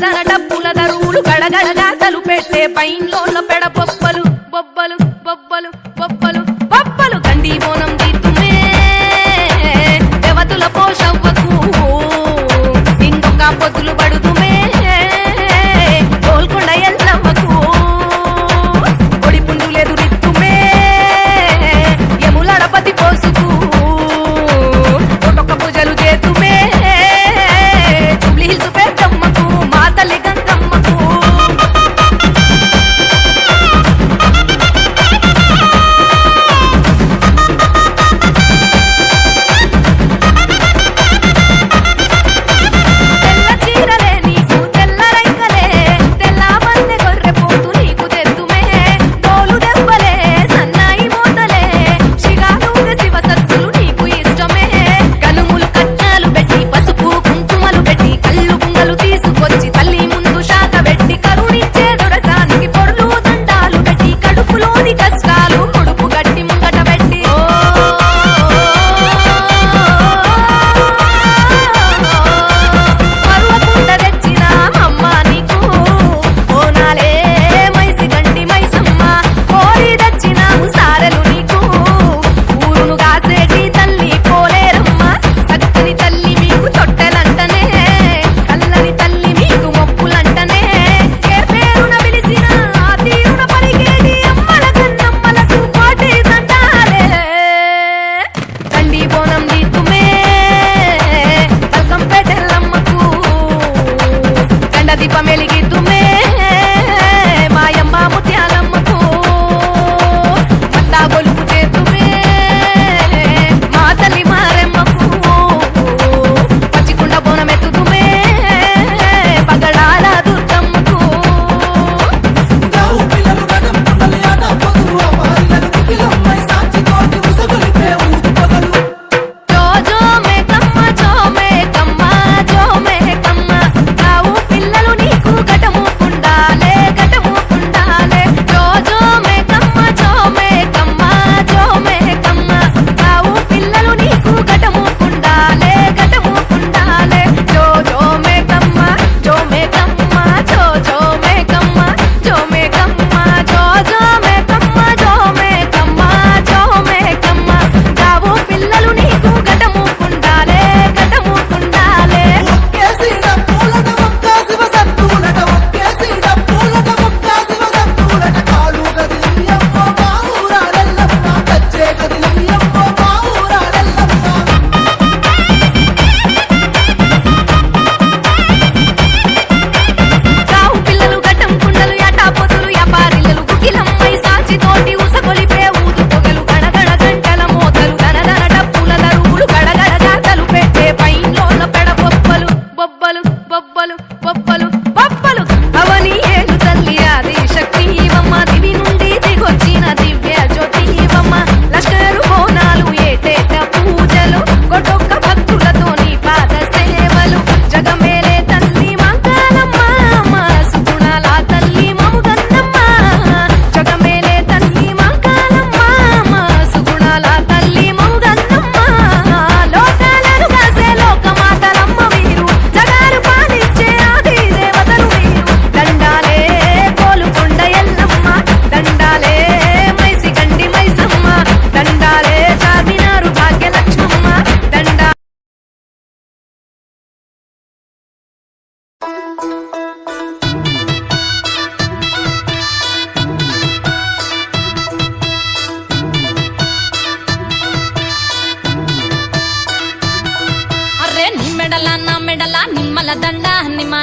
దనదన డప్పుల దరువులు గడగడగా తలుపెట్టే పైన్లోళ్ళ పెడ బొబ్బలు బొబ్బలు బొబ్బలు బొబ్బలు బొబ్బలు గండి బోనం దీతుమే దేవతుల పోషవ్వకు ఇంకొక పొద్దులు పడుతుమే గోల్కొండ ఎల్లవ్వకు ఒడి పుండులేదు రిత్తుమే యములడపతి పోసుకు ఒక్కొక్క పూజలు చేతుమే జూబ్లీ హిల్స్ పెద్దమ్మకు మా తల్లి గంగమ్మకు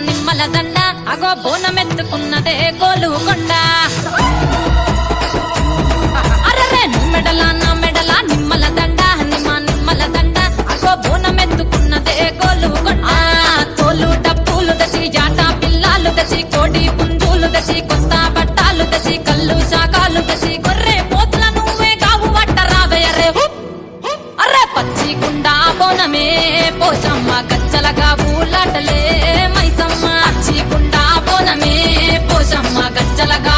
నిమ్మల దండ అగో బోనమెత్తుకున్నదే గోలుకొండ అరరే మెడల నా మెడల నిమ్మల దండ నిమ్మల దండ అగో బోనమెత్తుకున్నదే గోలుకొండ తోలు డప్పులు దచి జాట పిల్లాలు దచి కోడి పుంజులు దచి కొత్త బట్టాలు దచి కళ్ళు శాఖాలు దచి గొర్రె పోతుల నువ్వే కావు పట్టరావే అరే పచ్చి గుండా బోనమే పోషమ్మ గచ్చలగా ఊలాటలే మైసమ్మ పచ్చి గుండా బోనమే పోషమ్మ గచ్చలగా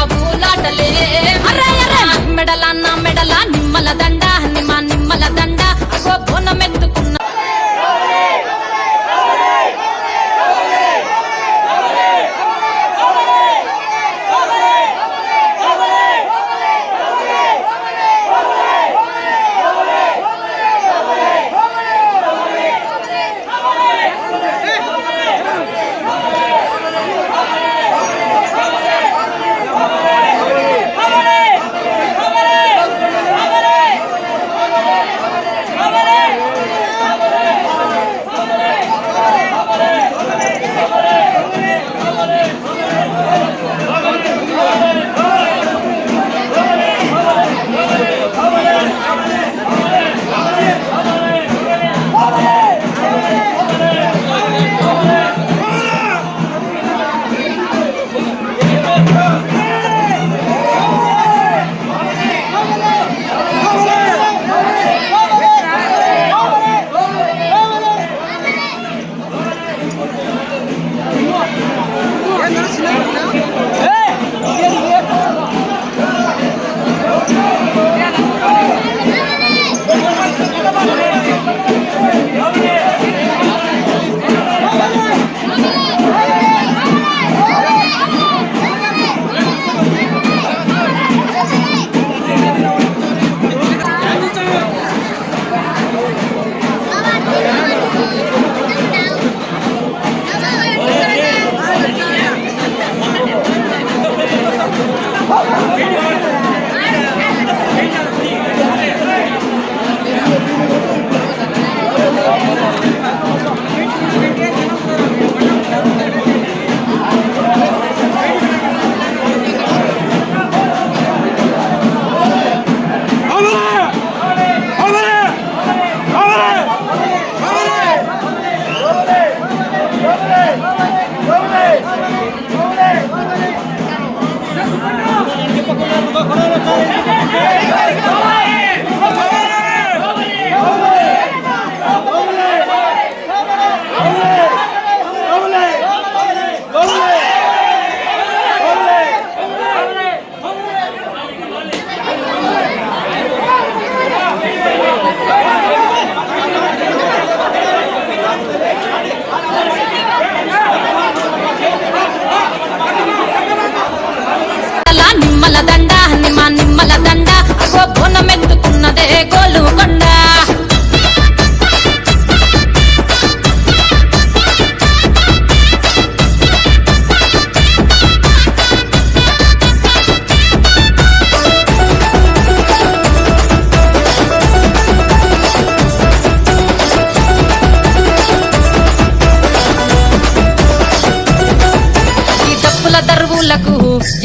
దరువులకు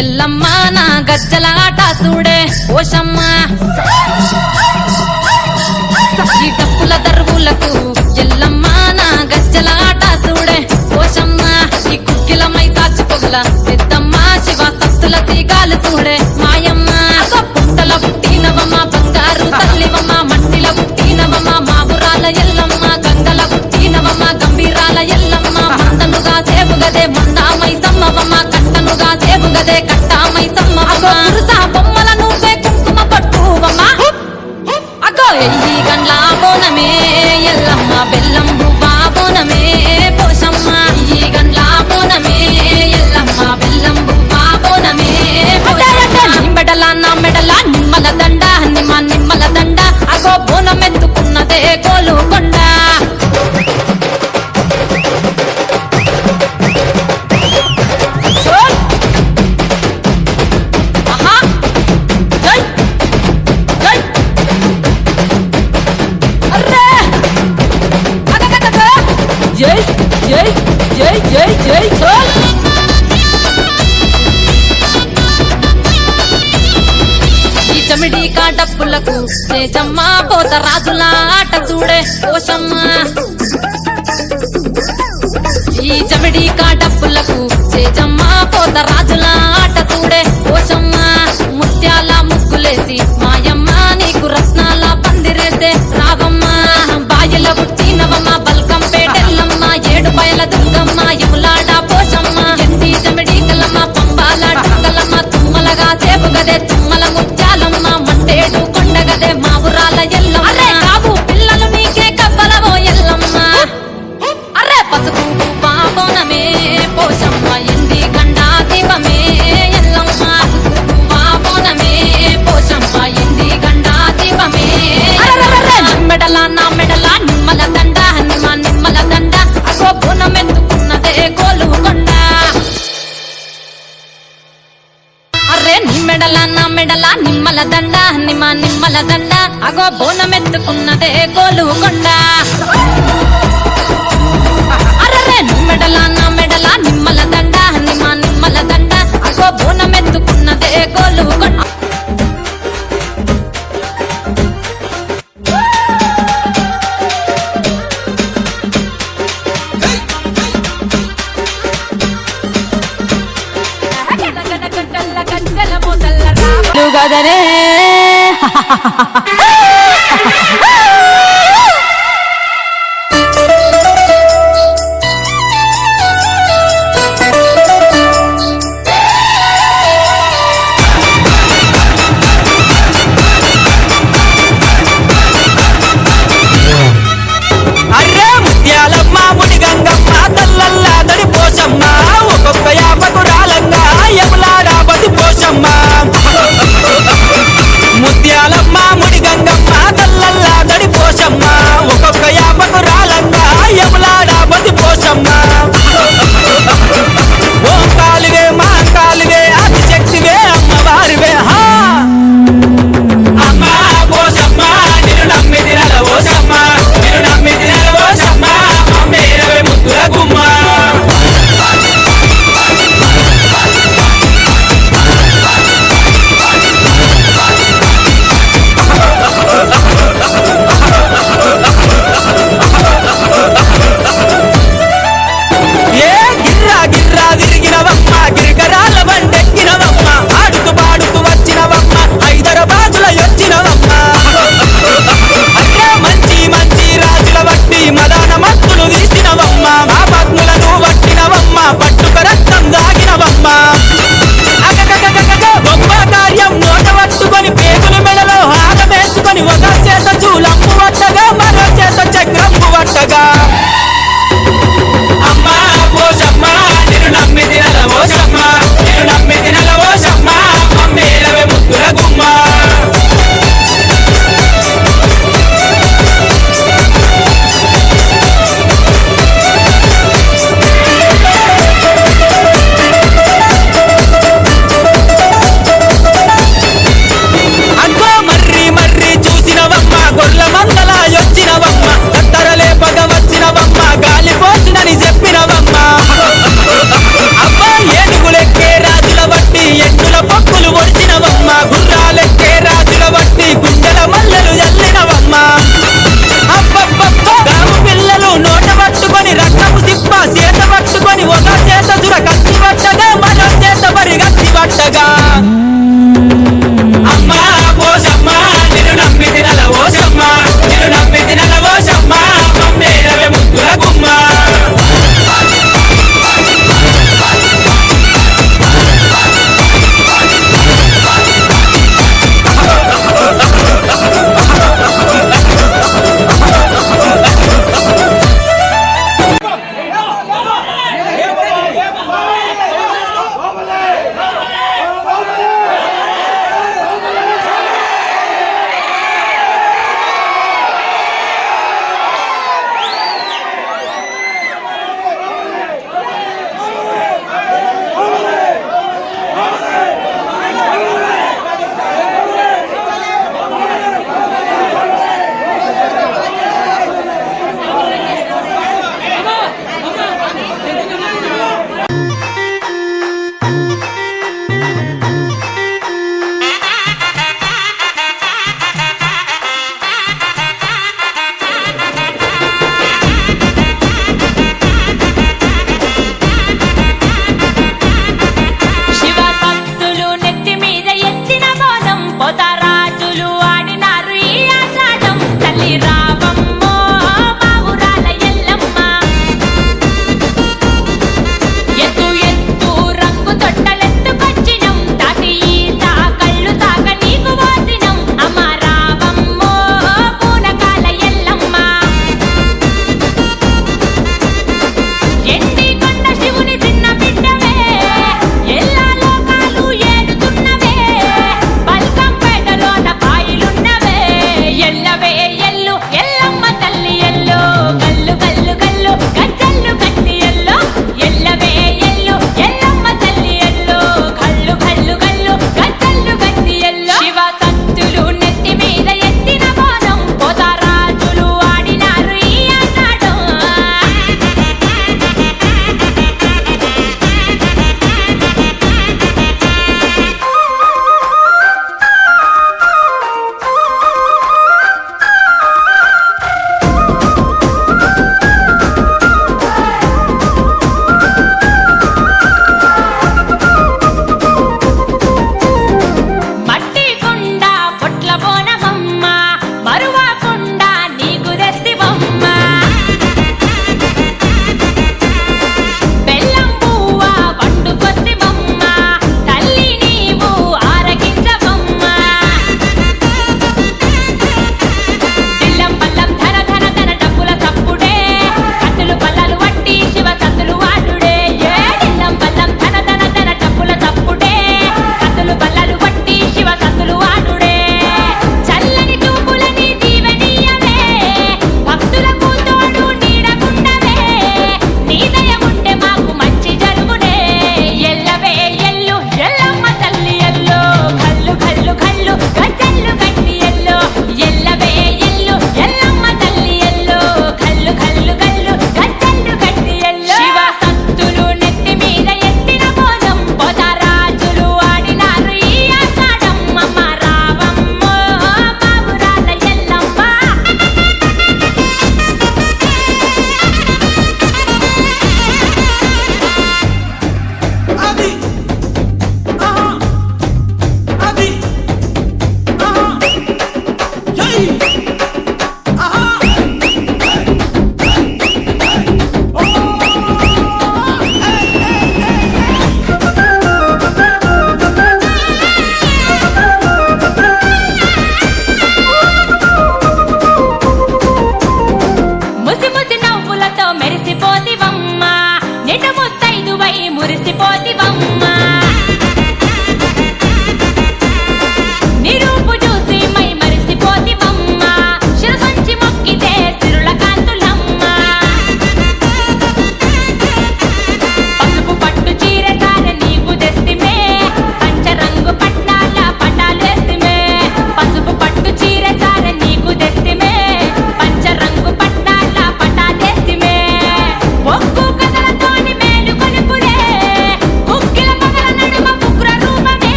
ఎల్లమ్మ నా గజ్జల ఆట చూడే ఓషమ్మ ఈ డప్పుల దరువులకు ఎల్లమ్మ నా గజ్జల ఆట చూడే ఓషమ్మ ఈ కుక్కిల మై సాచి పొగల పెద్దమ్మ శివ సత్తుల తీగాలు చూడే మాయమ్మ పుట్టల పుట్టినవమ్మ బంగారు తల్లివమ్మ మట్టిల పుట్టినవమ్మ మావురాల ఎల్లమ్మ గంగల పుట్టినవమ్మ గంభీరాల ఎల్లమ్మ మందనుగా సేపుగదే మందామై సమ్మవమ్మ కట్టనుగా సేపుగదే కట్టామై సమ్మవమ్మ పురుసా బొమ్మల నువ్వే కుంకుమ పట్టువమ్మ అగో ఎల్లి గండ్ల బోనమే ఎల్లమ్మ బెల్లం బువ్వా బోనమే పోషమ్మ ఈ గండ్ల బోనమే ఎల్లమ్మ బెల్లం బువ్వా బోనమే మెడల నా మెడల నిమ్మల దండ నిమ్మల దండ అగో బోనం ఎత్తుకున్నదే గోలు కొండ జై జై జై జై జై చోల్ ఈ చమిడి కాటప్పులకు చేజమ్మ పోత రాజుల ఆట చూడే ఓషమ్మ ఈ చమిడి కాటప్పులకు చేజమ్మ పోత రాజుల ఆట చూడే ఓషమ్మ ముత్యాల ముగ్గులేసి మాయమ్మ నీకు రత్నాల పందిరేసే రావమ్మ బాయల పుట్టినవమ్మ బల్కం పేటెల్లమ్మ ఏడు బయల దుర్గమ్మ యములాడ పోషమ్మ ఎండి చమిడి కలమ్మ పంబాల డుక్కలమ్మ తుమ్మలగా సేపుగదే తుమ్మల ముత్యాలమ్మ మంటేడు కొండగదే మావురాల ఎల్లమ్మ కావు పిల్లలు నీకే కవ్వలవో ఎల్లమ్మ అరే పసుపు బోనమే పోషమ్మ ఎండి గండా దీపమే ఎల్లమ్మ బోనమే పోషమ్మ ఎండి గండా దీపమే మెడల నా మెడల నిమ్మల దండ నిమ్మల దండ అగో బోనం ఎత్తుకున్నదే గోలు కొండ అరే నీ మెడల నా మెడల నిమ్మల దండ నిమ్మల దండ అగో బోనం ఎత్తుకున్నదే గోలు కొండ అరే నీ మెడల నా మెడల నిమ్మల దండ నిమ్మల దండ అగో బోనం ఎత్తుకున్నదే గోలు కొండ గదరే